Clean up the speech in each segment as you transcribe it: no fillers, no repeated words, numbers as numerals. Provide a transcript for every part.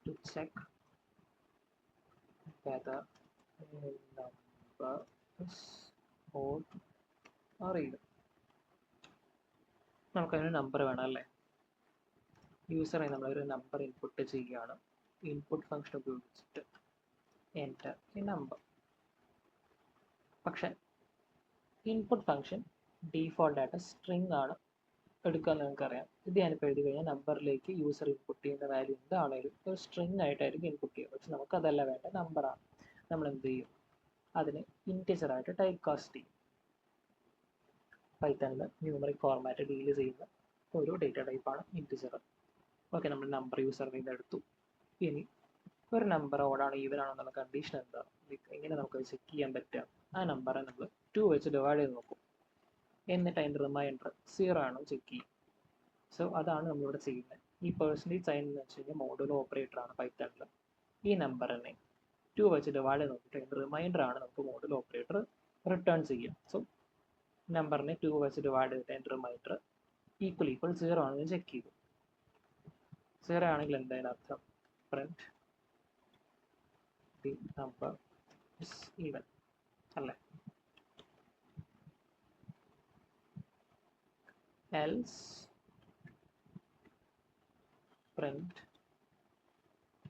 to check whether a number is odd or even. നമുക്കതിന് number വേണം അല്ലേ? യൂസറായി നമ്മളൊരു നമ്പർ ഇൻപുട്ട് ചെയ്യുകയാണ്. ഇൻപുട്ട് ഫംഗ്ഷൻ ഉപയോഗിച്ചിട്ട് എൻ്റർ എ നമ്പർ. പക്ഷെ ഇൻപുട്ട് ഫംഗ്ഷൻ ഡീഫോൾട്ടായിട്ട് സ്ട്രിങ് ആണ് എടുക്കുക എന്ന് നിങ്ങൾക്കറിയാം. ഇത് ഞാനിപ്പോൾ എഴുതി കഴിഞ്ഞാൽ നമ്പറിലേക്ക് യൂസർ ഇൻപുട്ട് ചെയ്യുന്ന വാല്യൂ എന്താണെങ്കിലും ഒരു സ്ട്രിങ് ആയിട്ടായിരിക്കും ഇൻപുട്ട് ചെയ്യുക. പക്ഷെ നമുക്കതല്ല വേണ്ട, നമ്പറാണ്. നമ്മൾ എന്ത് ചെയ്യും? അതിന് ഇൻറ്റിജറായിട്ട് ടൈപ്പ് കാസ്റ്റ് ചെയ്യും. പൈത്തണിൽ ന്യൂമറിക് ഫോർമാറ്റ് ഡീൽ ചെയ്യുന്ന ഒരു ഡേറ്റ ടൈപ്പാണ് ഇൻറ്റിജർ. ഓക്കെ, നമ്മൾ നമ്പർ യൂസറിൽ നിന്ന് എടുത്തു. ഇനി ഒരു നമ്പർ ഓടാണോ ഈവൻ ആണോ എന്നുള്ള കണ്ടീഷൻ എന്താ, എങ്ങനെ നമുക്ക് ചെക്ക് ചെയ്യാൻ പറ്റുക? ആ നമ്പറെ നമ്മൾ 2 വെച്ച് ഡിവൈഡ് ചെയ്ത് നോക്കും. എന്നിട്ട് അതിൻ്റെ റിമൈൻഡർ 0 ആണോ ചെക്ക് ചെയ്യും. സോ അതാണ് നമ്മളിവിടെ ചെയ്യുന്നത്. ഈ പെർസെൻറ്റേജ് സൈൻ എന്ന് വെച്ച് കഴിഞ്ഞാൽ മോഡുലോ ഓപ്പറേറ്റർ ആണ് പൈത്തണിൽ. ഈ നമ്പറിനെ 2 വെച്ച് ഡിവൈഡ് ചെയ്ത് നോക്കിയിട്ട് അതിൻ്റെ റിമൈൻഡർ ആണ് നമുക്ക് മോഡുലോ ഓപ്പറേറ്റർ റിട്ടേൺ ചെയ്യുക. സോ നമ്പറിനെ 2 വെച്ച് ഡിവൈഡ് ചെയ്തിട്ട് അതിൻ്റെ റിമൈൻഡർ ഈക്വൽ 0 ആണെന്ന് ചെക്ക് ചെയ്തു. 0 ആണെങ്കിൽ എന്തായാലും അർത്ഥം print the number is even അല്ലേ? else print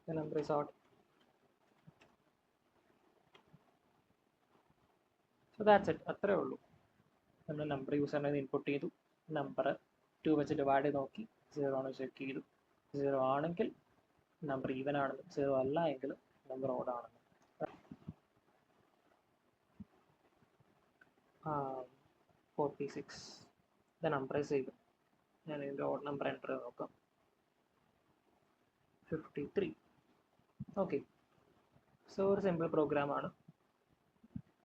the number is odd. So that's it. അത്രേ ഉള്ളൂ. നമ്മൾ നമ്പർ യൂസറിനെ ഇൻപുട്ട് ചെയ്തു, നമ്പർ 2 വെച്ച് ഡിവൈഡ് ചെയ്ത് നോക്കി, 0 ആണോ ചെക്ക് ചെയ്തു. 0 ആണെങ്കിൽ നമ്പർ ഈവൻ ആണെന്നും 0 അല്ല എങ്കിൽ നമ്പർ ഓഡ് ആണെന്നും. 46 the number is even. ഞാൻ ഇതിൻ്റെ ഓഡ് നമ്പർ എൻ്റർ ചെയ്ത് നോക്കാം. 53. ഓക്കെ, സോ ഒരു സിമ്പിൾ പ്രോഗ്രാമാണ്.